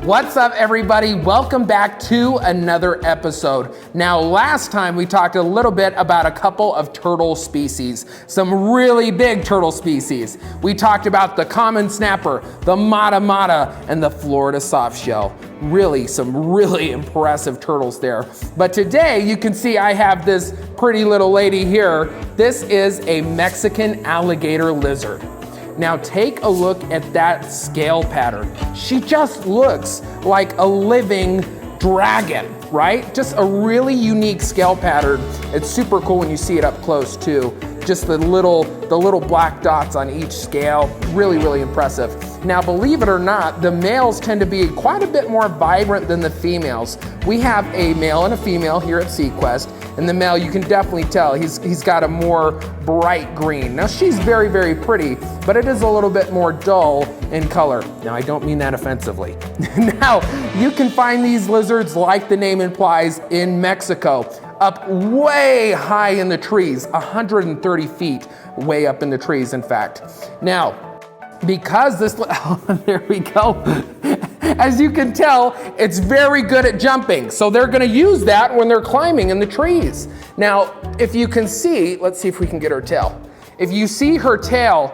What's up, everybody? Welcome back to another episode. Now, last time we talked a little bit about a couple of turtle species, some really big turtle species. We talked about the common snapper, the mata mata, and the Florida softshell. Really, some really impressive turtles there. But today, you can see I have this pretty little lady here. This is a Mexican alligator lizard. Now take a look at that scale pattern. She just looks like a living dragon, right? Just a really unique scale pattern. It's super cool when you see it up close too. Just the little black dots on each scale, really, really impressive. Now, believe it or not, the males tend to be quite a bit more vibrant than the females. We have a male and a female here at seaquest, and the male, you can definitely tell, he's got a more bright green. Now, she's very, very pretty, but it is a little bit more dull in color. Now, I don't mean that offensively. Now, you can find these lizards, like the name implies, in Mexico, up way high in the trees, 130 feet way up in the trees, in fact. Now, because this, oh, there we go. As you can tell, it's very good at jumping. So they're gonna use that when they're climbing in the trees. Now, if you can see, let's see if we can get her tail. If you see her tail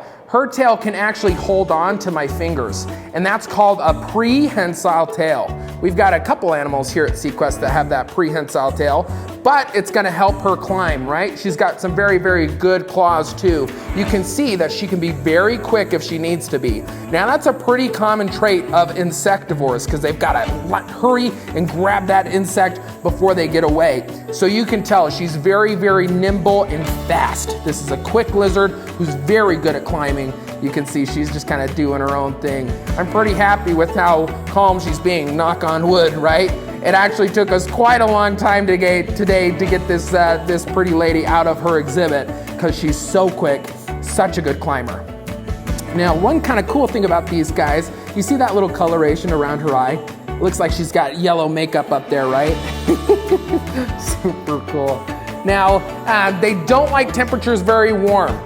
can actually hold on to my fingers, and that's called a prehensile tail. We've got a couple animals here at seaquest that have that prehensile tail, but it's gonna help her climb, right? She's got some very, very good claws too. You can see that she can be very quick if she needs to be. Now that's a pretty common trait of insectivores because they've gotta hurry and grab that insect before they get away. So you can tell she's very, very nimble and fast. This is a quick lizard who's very good at climbing. You can see she's just kind of doing her own thing. I'm pretty happy with how calm she's being, knock on wood, right? It actually took us quite a long time today to get this pretty lady out of her exhibit because she's so quick, such a good climber. Now, one kind of cool thing about these guys, you see that little coloration around her eye? It looks like she's got yellow makeup up there, right? Super cool. Now, they don't like temperatures very warm.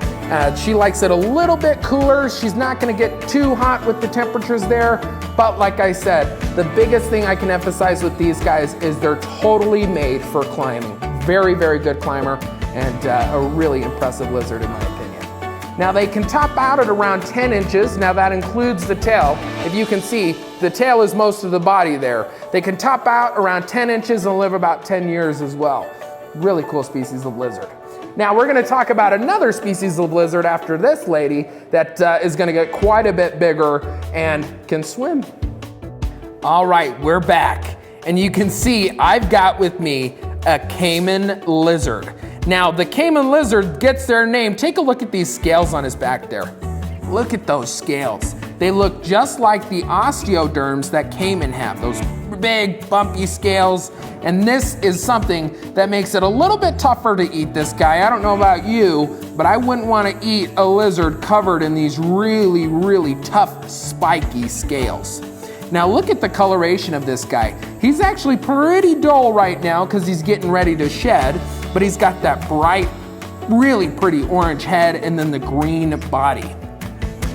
She likes it a little bit cooler. She's not gonna get too hot with the temperatures there. But like I said, the biggest thing I can emphasize with these guys is they're totally made for climbing. Very, very good climber and a really impressive lizard in my opinion. Now they can top out at around 10 inches. Now that includes the tail. If you can see, the tail is most of the body there. They can top out around 10 inches and live about 10 years as well. Really cool species of lizard. Now we're gonna talk about another species of lizard after this lady that is gonna get quite a bit bigger and can swim. All right, we're back. And you can see I've got with me a Cayman lizard. Now the Cayman lizard gets their name. Take a look at these scales on his back there. Look at those scales. They look just like the osteoderms that Cayman have, those big bumpy scales. And this is something that makes it a little bit tougher to eat this guy. I don't know about you, but I wouldn't want to eat a lizard covered in these really, really tough, spiky scales. Now look at the coloration of this guy. He's actually pretty dull right now because he's getting ready to shed, but he's got that bright, really pretty orange head and then the green body.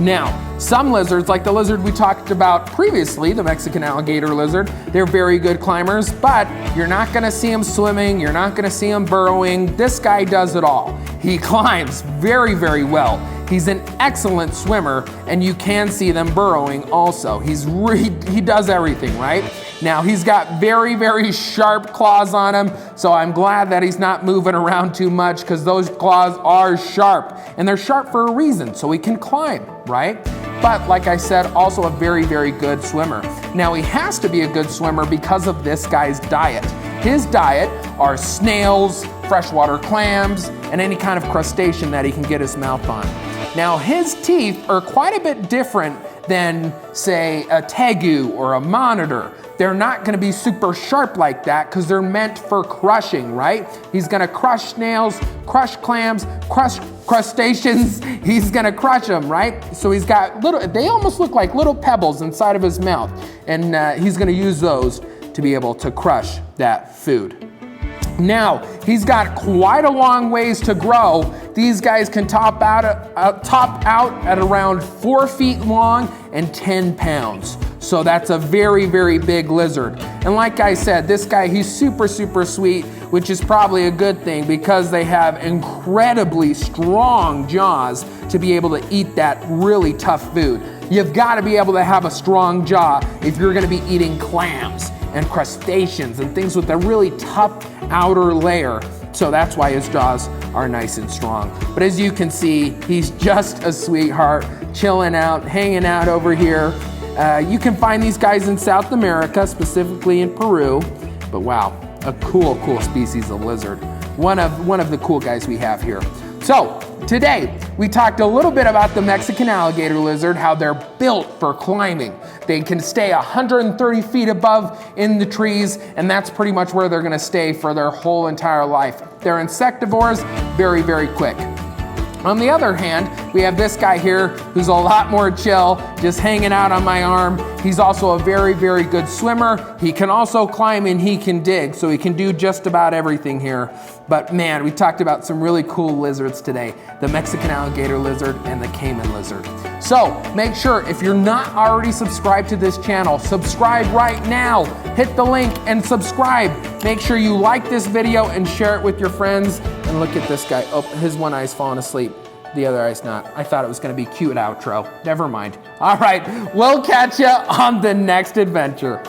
Now, some lizards, like the lizard we talked about previously, the Mexican alligator lizard, they're very good climbers, but you're not gonna see them swimming, you're not gonna see them burrowing. This guy does it all. He climbs very, very well. He's an excellent swimmer, and you can see them burrowing also. He does everything, right? Now, he's got very, very sharp claws on him, so I'm glad that he's not moving around too much because those claws are sharp, and they're sharp for a reason, so he can climb, right? But like I said, also a very, very good swimmer. Now, he has to be a good swimmer because of this guy's diet. His diet are snails, freshwater clams, and any kind of crustacean that he can get his mouth on. Now, his teeth are quite a bit different than, say, a tegu or a monitor. They're not gonna be super sharp like that because they're meant for crushing, right? He's gonna crush snails, crush clams, crush crustaceans. He's gonna crush them, right? So he's got they almost look like little pebbles inside of his mouth. And he's gonna use those to be able to crush that food. Now, he's got quite a long ways to grow. These guys can top out at around 4 feet long and 10 pounds. So that's a very, very big lizard. And like I said, this guy, he's super, super sweet, which is probably a good thing because they have incredibly strong jaws to be able to eat that really tough food. You've got to be able to have a strong jaw if you're going to be eating clams and crustaceans and things with a really tough outer layer. So that's why his jaws are nice and strong. But as you can see, he's just a sweetheart, chilling out, hanging out over here. You can find these guys in South America, specifically in Peru. But wow, a cool, cool species of lizard. One of the cool guys we have here. So today, we talked a little bit about the Mexican alligator lizard, how they're built for climbing. They can stay 130 feet above in the trees, and that's pretty much where they're gonna stay for their whole entire life. They're insectivores, very, very quick. On the other hand, we have this guy here who's a lot more chill, just hanging out on my arm. He's also a very, very good swimmer. He can also climb and he can dig, so he can do just about everything here. But man, we talked about some really cool lizards today, the Mexican alligator lizard and the Cayman lizard. So make sure, if you're not already subscribed to this channel, subscribe right now. Hit the link and subscribe. Make sure you like this video and share it with your friends. And look at this guy. Oh, his one eye's falling asleep. The other eye's not. I thought it was gonna be cute outro. Never mind. All right, we'll catch you on the next adventure.